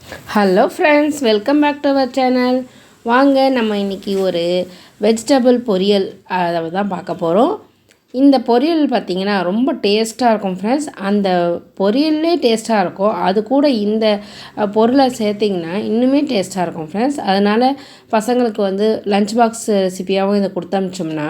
Hello friends, welcome back to our channel. வாங்க நம்ம இன்றைக்கி ஒரு வெஜிடபிள் பொரியல் அதை தான் பார்க்க போகிறோம். இந்த பொரியல் பார்த்திங்கன்னா ரொம்ப டேஸ்ட்டாக இருக்கும் ஃப்ரெண்ட்ஸ். அந்த பொரியல்லே டேஸ்ட்டாக இருக்கும், அது கூட இந்த பொருளை சேர்த்திங்கன்னா இன்னுமே டேஸ்ட்டாக இருக்கும் ஃப்ரெண்ட்ஸ். அதனால் பசங்களுக்கு வந்து லஞ்ச் பாக்ஸ் ரெசிபியாகவும் இதை கொடுத்தமிச்சோம்னா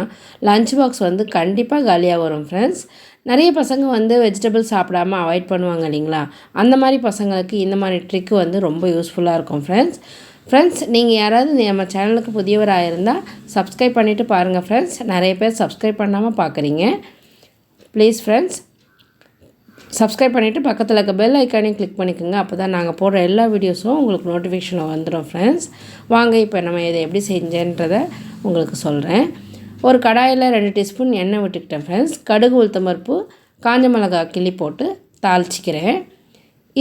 லஞ்ச் பாக்ஸ் வந்து கண்டிப்பாக காலியாக வரும் ஃப்ரெண்ட்ஸ். நிறைய பசங்க வந்து வெஜிடபிள் சாப்பிடாமல் அவாய்ட் பண்ணுவாங்க இல்லைங்களா? அந்த மாதிரி பசங்களுக்கு இந்த மாதிரி ட்ரிக்கு வந்து ரொம்ப யூஸ்ஃபுல்லாக இருக்கும் ஃப்ரெண்ட்ஸ். நீங்கள் யாராவது நம்ம சேனலுக்கு புதியவராக இருந்தால் சப்ஸ்கிரைப் பண்ணிவிட்டு பாருங்கள் ஃப்ரெண்ட்ஸ். நிறைய பேர் சப்ஸ்கிரைப் பண்ணாமல் பார்க்குறீங்க. ப்ளீஸ் ஃப்ரெண்ட்ஸ் சப்ஸ்கிரைப் பண்ணிவிட்டு பக்கத்தில் இருக்க பெல் ஐக்கானையும் கிளிக் பண்ணிக்கோங்க. அப்போ தான் நாங்கள் போடுற எல்லா வீடியோஸும் உங்களுக்கு நோட்டிஃபிகேஷன் வந்துடும் ஃப்ரெண்ட்ஸ். வாங்க இப்போ நம்ம இதை எப்படி செஞ்சேன்றதை உங்களுக்கு சொல்கிறேன். ஒரு கடாயில் 2 டீஸ்பூன் எண்ணெய் விட்டுக்கிட்டேன் ஃப்ரெண்ட்ஸ். கடுகு, உளுத்தம் பருப்பு, காஞ்ச மிளகாய் கிள்ளி போட்டு தாளிச்சிக்கிறேன்.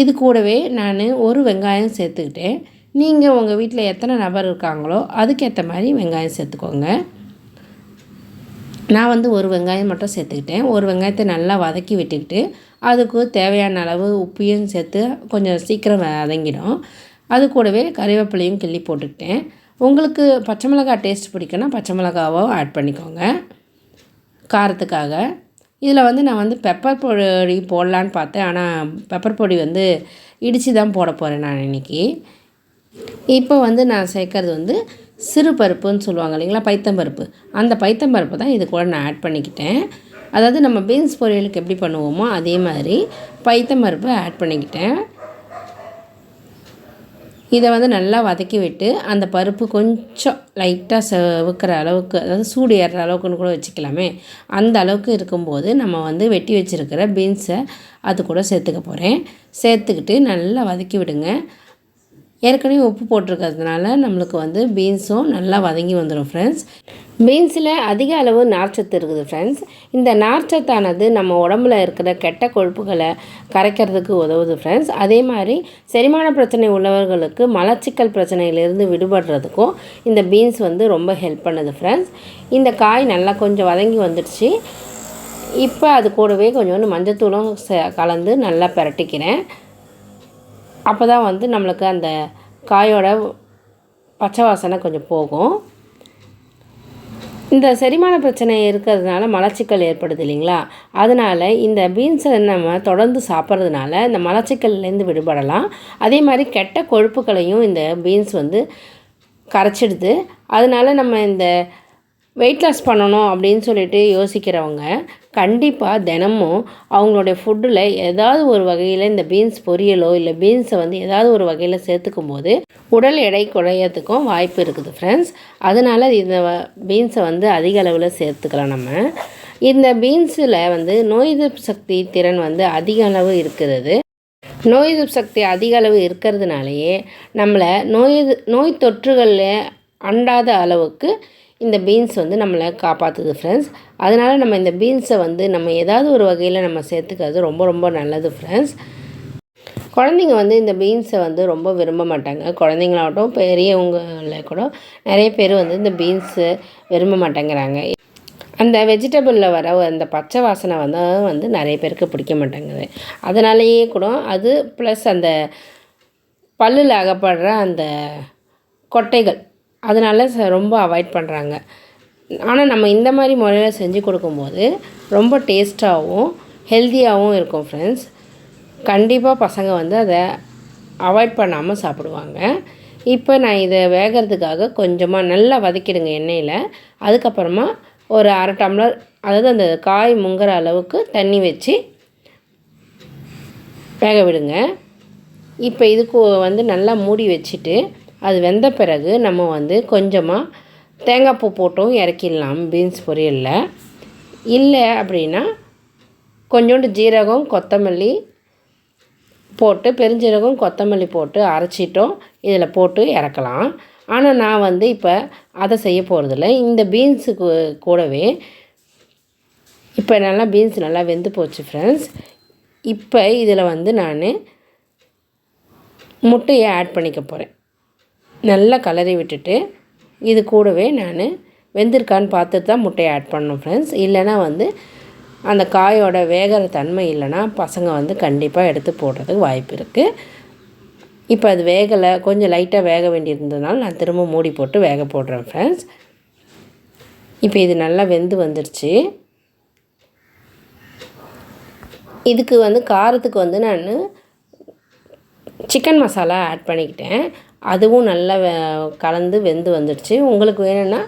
இது கூடவே நான் ஒரு வெங்காயம் சேர்த்துக்கிட்டேன். நீங்கள் உங்கள் வீட்டில் எத்தனை நபர் இருக்காங்களோ அதுக்கேற்ற மாதிரி வெங்காயம் சேர்த்துக்கோங்க. நான் வந்து ஒரு வெங்காயம் மட்டும் சேர்த்துக்கிட்டேன். ஒரு வெங்காயத்தை நல்லா வதக்கி விட்டுக்கிட்டு அதுக்கு தேவையான அளவு உப்பையும் சேர்த்து கொஞ்சம் சீக்கிரம் வதங்கிடும். அது கூடவே கறிவேப்பிலையும் கிள்ளி போட்டுக்கிட்டேன். உங்களுக்கு பச்சை மிளகாய் டேஸ்ட் பிடிக்குன்னா பச்சை மிளகாவோ ஆட் பண்ணிக்கோங்க காரத்துக்காக. இதில் வந்து நான் வந்து பெப்பர் பொடி போடலான்னு பார்த்தேன், ஆனால் பெப்பர் பொடி வந்து இடித்து தான் போட போகிறேன் நான் இன்றைக்கி. இப்போ வந்து நான் சேர்க்கறது வந்து சிறு பருப்புன்னு சொல்லுவாங்க இல்லைங்களா, பைத்தம்பருப்பு. அந்த பைத்தம்பருப்பு தான் இது கூட நான் ஆட் பண்ணிக்கிட்டேன். அதாவது நம்ம பீன்ஸ் பொரியலுக்கு எப்படி பண்ணுவோமோ அதே மாதிரி பைத்தம்பருப்பு ஆட் பண்ணிக்கிட்டேன். இதை வந்து நல்லா வதக்கி விட்டு அந்த பருப்பு கொஞ்சம் லைட்டாக செவுக்கிற அளவுக்கு, அதாவது சூடு ஏறுற அளவுக்குன்னு கூட வச்சுக்கலாமே, அந்த அளவுக்கு இருக்கும்போது நம்ம வந்து வெட்டி வச்சுருக்கிற பீன்ஸை அது கூட சேர்த்துக்க போகிறேன். சேர்த்துக்கிட்டு நல்லா வதக்கி விடுங்க. ஏற்கனவே உப்பு போட்டிருக்கிறதுனால நம்மளுக்கு வந்து பீன்ஸும் நல்லா வதங்கி வந்துடும் ஃப்ரெண்ட்ஸ். பீன்ஸில் அதிக அளவு நார்ச்சத்து இருக்குது ஃப்ரெண்ட்ஸ். இந்த நார்ச்சத்தானது நம்ம உடம்புல இருக்கிற கெட்ட கொழுப்புகளை கரைக்கிறதுக்கு உதவுது ஃப்ரெண்ட்ஸ். அதே மாதிரி செரிமான பிரச்சனை உள்ளவர்களுக்கு மலச்சிக்கல் பிரச்சனையிலேருந்து விடுபடுறதுக்கும் இந்த பீன்ஸ் வந்து ரொம்ப ஹெல்ப் பண்ணுது ஃப்ரெண்ட்ஸ். இந்த காய் நல்லா கொஞ்சம் வதங்கி வந்துடுச்சு. இப்போ அது கூடவே கொஞ்சோண்டு மஞ்சத்தூளும் கலந்து நல்லா பிரட்டிக்கிறேன். அப்போ தான் வந்து நம்மளுக்கு அந்த காயோட பச்சை வாசனை கொஞ்சம் போகும். இந்த செரிமான பிரச்சனை இருக்கிறதுனால மலச்சிக்கல் ஏற்படுது இல்லைங்களா, அதனால் இந்த பீன்ஸை நம்ம தொடர்ந்து சாப்பிட்றதுனால இந்த மலச்சிக்கல்லேருந்து விடுபடலாம். அதே மாதிரி கெட்ட கொழுப்புகளையும் இந்த பீன்ஸ் வந்து கரைச்சிடுது. அதனால் நம்ம இந்த வெயிட் லாஸ் பண்ணணும் அப்படின்னு சொல்லிட்டு யோசிக்கிறவங்க கண்டிப்பாக தினமும் அவங்களுடைய ஃபுட்டில் ஏதாவது ஒரு வகையில் இந்த பீன்ஸ் பொரியலோ இல்லை பீன்ஸை வந்து ஏதாவது ஒரு வகையில் சேர்த்துக்கும் போது உடல் எடை குறையறதுக்கும் வாய்ப்பு இருக்குது ஃப்ரெண்ட்ஸ். அதனால் இந்த பீன்ஸை வந்து அதிக அளவில் சேர்த்துக்கலாம். நம்ம இந்த பீன்ஸில் வந்து நோய் எதிர்ப்பு சக்தி திறன் வந்து அதிக அளவு இருக்கிறது. நோய் எதிர்ப்பு சக்தி அதிக அளவு இருக்கிறதுனாலேயே நம்மளை நோய் தொற்றுகளில் அண்டாத அளவுக்கு இந்த பீன்ஸ் வந்து நம்மளை காப்பாற்றுது ஃப்ரெண்ட்ஸ். அதனால் நம்ம இந்த பீன்ஸை வந்து நம்ம ஏதாவது ஒரு வகையில் நம்ம சேர்த்துக்கிறது ரொம்ப ரொம்ப நல்லது ஃப்ரெண்ட்ஸ். குழந்தைங்க வந்து இந்த பீன்ஸை வந்து ரொம்ப விரும்ப மாட்டாங்க. குழந்தைங்களாகட்டும் பெரியவங்கள கூட நிறைய பேர் வந்து இந்த பீன்ஸு விரும்ப மாட்டேங்கிறாங்க. அந்த வெஜிடபிளில் வர அந்த பச்சை வாசனை வந்து நிறைய பேருக்கு பிடிக்க மாட்டேங்குது. அதனாலேயே கூட அது ப்ளஸ் அந்த பல்லில் அகப்படுற அந்த கொட்டைகள், அதனால் ரொம்ப அவாய்ட் பண்ணுறாங்க. ஆனால் நம்ம இந்த மாதிரி முறையில் செஞ்சு கொடுக்கும்போது ரொம்ப டேஸ்ட்டாகவும் ஹெல்த்தியாகவும் இருக்கும் ஃப்ரெண்ட்ஸ். கண்டிப்பாக பசங்க வந்து அதை அவாய்ட் பண்ணாமல் சாப்பிடுவாங்க. இப்போ நான் இதை வேகிறதுக்காக கொஞ்சமாக நல்லா வதக்கிடுங்க எண்ணெயில். அதுக்கப்புறமா ஒரு அரை டம்ளர், அதாவது அந்த காய் முங்குற அளவுக்கு தண்ணி வச்சு வேக விடுங்க. இப்போ இதுக்கு வந்து நல்லா மூடி வச்சுட்டு அது வெந்த பிறகு நம்ம வந்து கொஞ்சமாக தேங்காய் பூ போட்டும் இறக்கிடலாம் பீன்ஸ் பொரியலில். இல்லை அப்படின்னா கொஞ்சோண்டு ஜீரகம், கொத்தமல்லி போட்டு, பெருஞ்சீரகம் கொத்தமல்லி போட்டு அரைச்சிட்டோம் இதில் போட்டு இறக்கலாம். ஆனால் நான் வந்து இப்போ அதை செய்ய போகிறதில்ல. இந்த பீன்ஸுக்கு கூடவே இப்போ நல்லா பீன்ஸ் நல்லா வெந்து போச்சு ஃப்ரெண்ட்ஸ். இப்போ இதில் வந்து நான் முட்டையை ஆட் பண்ணிக்க போகிறேன். நல்லா கலரி விட்டுட்டு இது கூடவே நான் வெந்திருக்கான்னு பார்த்துட்டு தான் முட்டையை ஆட் பண்ணணும் ஃப்ரெண்ட்ஸ். இல்லைனா வந்து அந்த காயோட வேகிற தன்மை இல்லைன்னா பசங்க வந்து கண்டிப்பாக எடுத்து போடுறதுக்கு வாய்ப்பு இருக்குது. இப்போ அது வேகலை, கொஞ்சம் லைட்டாக வேக வேண்டியிருந்ததுனால நான் திரும்ப மூடி போட்டு வேக போடுறேன் ஃப்ரெண்ட்ஸ். இப்போ இது நல்லா வெந்து வந்துடுச்சு. இதுக்கு வந்து காரத்துக்கு வந்து நான் சிக்கன் மசாலா ஆட் பண்ணிக்கிட்டேன். அதுவும் நல்லா கலந்து வெந்து வந்துடுச்சு. உங்களுக்கு வேணும்னா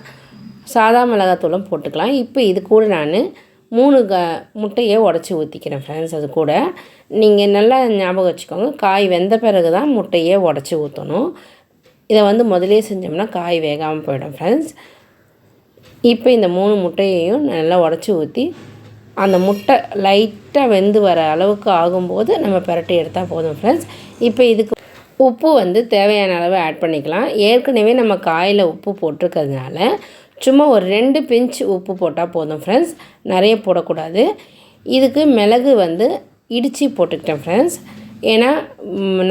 சாதா மிளகாத்தூளும் போட்டுக்கலாம். இப்போ இது கூட நான் 3 முட்டையை உடச்சி ஊற்றிக்கிறேன் ஃப்ரெண்ட்ஸ். அது கூட நீங்கள் நல்லா ஞாபகம் வச்சுக்கோங்க, காய் வெந்த பிறகு தான் முட்டையை உடச்சி ஊற்றணும். இதை வந்து முதலே செஞ்சோம்னா காய் வேகாமல் போயிடும் ஃப்ரெண்ட்ஸ். இப்போ இந்த 3 முட்டையையும் நல்லா உடச்சி ஊற்றி அந்த முட்டை லைட்டாக வெந்து வர அளவுக்கு ஆகும்போது நம்ம பிரட்டி எடுத்தால் போதும் ஃப்ரெண்ட்ஸ். இப்போ இதுக்கு உப்பு வந்து தேவையான அளவு ஆட் பண்ணிக்கலாம். ஏற்கனவே நம்ம காயில் உப்பு போட்டிருக்கிறதுனால சும்மா ஒரு 2 பிஞ்ச் உப்பு போட்டால் போதும் ஃப்ரெண்ட்ஸ், நிறைய போடக்கூடாது. இதுக்கு மிளகு வந்து இடித்து போட்டுக்கிட்டேன் ஃப்ரெண்ட்ஸ். ஏன்னா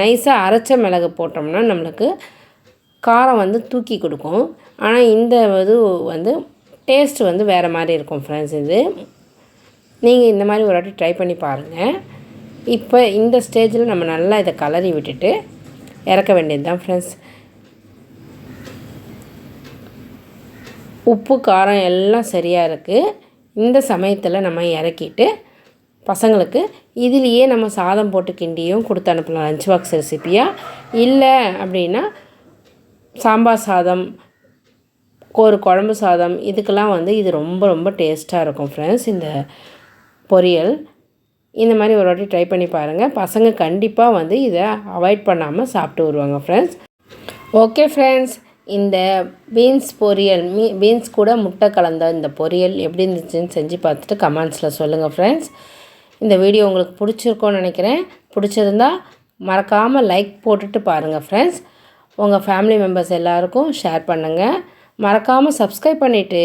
நைஸாக அரைச்ச மிளகு போட்டோம்னா நம்மளுக்கு காரம் வந்து தூக்கி கொடுக்கும். ஆனால் இந்த இது வந்து டேஸ்ட் வந்து வேறு மாதிரி இருக்கும் ஃப்ரெண்ட்ஸ். இது நீங்கள் இந்த மாதிரி ஒரு வாட்டி ட்ரை பண்ணி பாருங்கள். இப்போ இந்த ஸ்டேஜில் நம்ம நல்லா இதை கலரி விட்டுட்டு இறக்க வேண்டியது தான் ஃப்ரெண்ட்ஸ். உப்பு காரம் எல்லாம் சரியாக இருக்குது. இந்த சமயத்தில் நம்ம இறக்கிட்டு பசங்களுக்கு இதுலேயே நம்ம சாதம் போட்டு கிண்டியும் கொடுத்து அனுப்பலாம் லஞ்ச் பாக்ஸ் ரெசிப்பியாக. இல்லை அப்படின்னா சாம்பார் சாதம், ஒரு குழம்பு சாதம், இதுக்கெல்லாம் வந்து இது ரொம்ப ரொம்ப டேஸ்ட்டாக இருக்கும் ஃப்ரெண்ட்ஸ். இந்த பொரியல் இந்த மாதிரி ஒரு வாட்டி ட்ரை பண்ணி பாருங்கள். பசங்க கண்டிப்பாக வந்து இதை அவாய்ட் பண்ணாமல் சாப்பிட்டு வருவாங்க ஃப்ரெண்ட்ஸ். ஓகே ஃப்ரெண்ட்ஸ், இந்த பீன்ஸ் பொரியல் பீன்ஸ் கூட முட்டை கலந்த இந்த பொரியல் எப்படி இருந்துச்சுன்னு செஞ்சு பார்த்துட்டு கமெண்ட்ஸில் சொல்லுங்கள் ஃப்ரெண்ட்ஸ். இந்த வீடியோ உங்களுக்கு பிடிச்சிருக்கோன்னு நினைக்கிறேன். பிடிச்சிருந்தா மறக்காமல் லைக் போட்டுட்டு பாருங்கள் ஃப்ரெண்ட்ஸ். உங்கள் ஃபேமிலி மெம்பர்ஸ் எல்லாருக்கும் ஷேர் பண்ணுங்கள். மறக்காமல் சப்ஸ்கிரைப் பண்ணிவிட்டு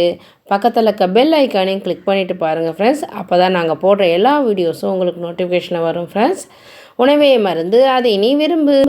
பக்கத்தில் இருக்க பெல் ஐக்கானையும் கிளிக் பண்ணிவிட்டு பாருங்கள் ஃப்ரெண்ட்ஸ். அப்போ தான் நாங்கள் போடுற எல்லா வீடியோஸும் உங்களுக்கு நோட்டிஃபிகேஷனில் வரும் ஃப்ரெண்ட்ஸ். உணவே மருந்து அதை நீ விரும்பு.